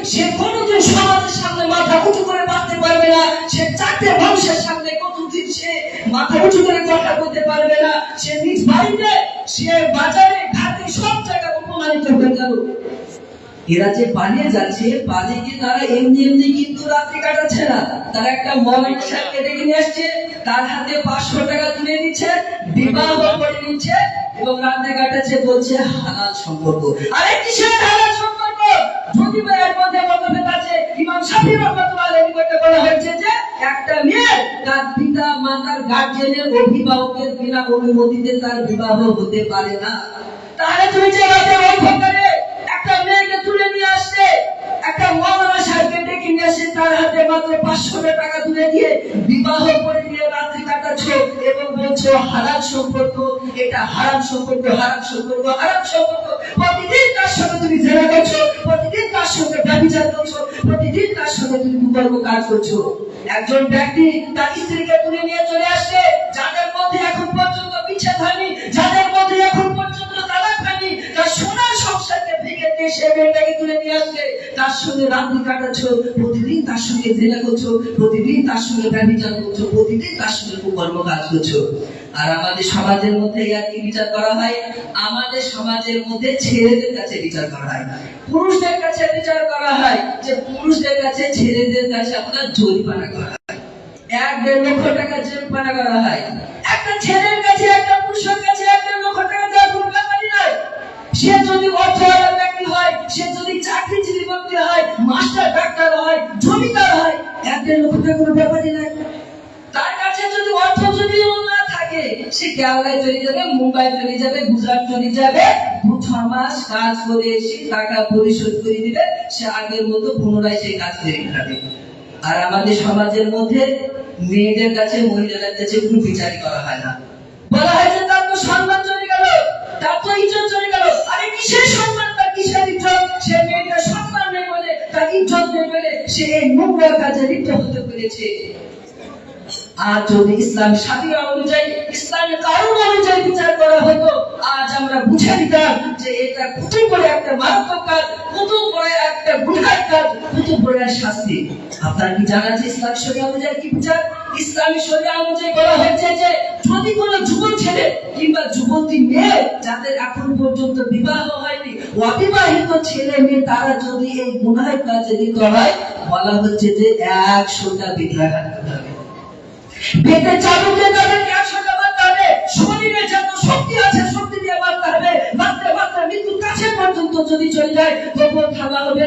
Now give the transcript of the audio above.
সে কোনোদিন সমাজের সামনে মাথা উঁচু করে বাঁচতে পারবে না। সে চারটে মানুষের সামনে কতদিন সে মাথা উঁচু করে কথা বলতে পারবে না। সে নিজ বাড়িতে, সে বাজারে, ঘাটে, সব জায়গায় অপমানিত হয়ে গেল। এরা যে পালিয়ে যাচ্ছে, পালিয়ে গিয়ে তারা এমনি এমনি কিন্তু রাত্রি কাটাচ্ছে না। তারা একটা মৌলানা সাহেবকে ডেকে নিয়ে আসছে, তার হাতে 500 টাকা তুলে দিচ্ছে, বিবাহ করে নিচ্ছে এবং রাত্রি কাটাচ্ছে, বলছে হালাল সম্পর্ক। আরে কিসের হালাল সম্পর্ক? যদি এর মধ্যে মতভেদ আছে, ইমাম শাফিঈ রাহমাতুল্লাহ আলাইহি নিকটে বলা হয়েছে যে একটা মেয়ে তার পিতা মাতার গার্জিয়ানের অভিভাবকের বিনা অনুমতিতে তার বিবাহ হতে পারে না। তাহলে তুমি যে রাতে ওই ঘরে একটা মেয়েকে তুলে নিয়ে আসছে, একটা মৌলানা সাহেবকে ডেকে নিয়ে আসে, তার হাতে মাত্র 500 টাকা তুলে দিয়ে বিবাহ করে নিয়ে রাত্রি কাটাচ্ছ এবং বলছো হারাম সম্পর্ক, এটা হারাম সম্পর্ক, হারাম সম্পর্ক, হারাম সম্পর্ক। প্রতিদিন তার সঙ্গে তুমি জেনা করছো, প্রতিদিন তার সঙ্গে ব্যভিচার করছো, প্রতিদিন তার সঙ্গে তুমি কুকর্ম কাজ করছো। একজন ব্যক্তি তার স্ত্রীকে তুলে নিয়ে চলে আসছে, যাদের মধ্যে এখন পর্যন্ত বিচ্ছেদ হয়নি, যাদের মধ্যে এখন পর্যন্ত তালাক হয়নি, তার সোনার সংসারকে ভেঙে দিয়ে সে মেয়েটাকে তুলে নিয়ে আসছে, তার সঙ্গে রাত্রি কাটাচ্ছ, প্রতিদিন তার সঙ্গে জেনা করছো, প্রতিদিন তার সঙ্গে ব্যভিচার করছো, প্রতিদিন তার সঙ্গে কুকর্ম কাজ করছো। আর আমাদের সমাজের মধ্যে আর কি বিচার করা হয়? আমাদের সমাজের মধ্যে ছেলেদের কাছে বিচার করা হয়, পুরুষদের কাছে বিচার করা হয়, যে পুরুষদের কাছে ছেলেদের কাছে আপনার জরিমানা করা হয়, 1-1.5 লক্ষ টাকা জরিমানা করা হয়। একটা ছেলের কাছে, একটা পুরুষের কাছে 1-1.5 লক্ষ টাকা দেওয়া কোনো ব্যাপারই নয়। সে যদি অর্থওয়ালা ব্যক্তি হয়, সে যদি চাকরিজীবী ব্যক্তি হয়, মাস্টার ডাক্তার হয়, জমিদার হয়, 1-1.5 লক্ষ টাকা কোনো ব্যাপারই নয়। তার কাছে যদি অর্থ যদি না থাকে, সে কেরালায় চলে যাবে, মুম্বাই চলে যাবে, গুজরাট চলে যাবে, 2-6 মাস কাজ করে এসে টাকা পরিশোধ করে দিবে, সে আগের মতো পুনরায় সেই কাজ করে খাবে। আর আমাদের সমাজের মধ্যে মেয়েদের কাছে, মহিলাদের কাছে কোনো বিচারই করা হয় না। বলা হয় যে তার তো সম্মান চলে গেল, তার তো ইজ্জত চলে গেল। আরে কিসের সম্মান, তার কিসের ইজ্জত? সে মেয়েটার সম্মান নেই বলে, তার ইজ্জত নেই বলে সে এই নোংরা কাজে লিপ্ত হতে পেরেছে। আর যদি ইসলাম শরিয়া অনুযায়ী, ইসলামের কানুন অনুযায়ী বিচার করা হতো, আজ আমরা বুঝে নিতাম যে এটা কত বড় একটা মারাত্মক কাজ, কত বড় একটা গুনাহ কাজ, কত বড় শাস্তি। আপনার কি জানা আছে ইসলাম শরিয়া অনুযায়ী কি বিচার? ইসলামী শরিয়া অনুযায়ী বলা হয়েছে যে যদি কোনো যুবক ছেলে কিংবা যুবতী মেয়ে যাদের এখন পর্যন্ত বিবাহ হয়নি, অবিবাহিত ছেলে মেয়ে, তারা যদি এই গুনাহের কাজে লিপ্ত হয়, বলা হচ্ছে যে 100টা বিধা করতে হবে। পেটে চালুকে তাদেরকে 100টা মারতে হবে, শরীরে যত শক্তি আছে শক্তি দিয়ে মারতে হবে, মারতে মারতে মৃত্যুর কাছে পর্যন্ত যদি চলে যায় তবুও থামা হবে।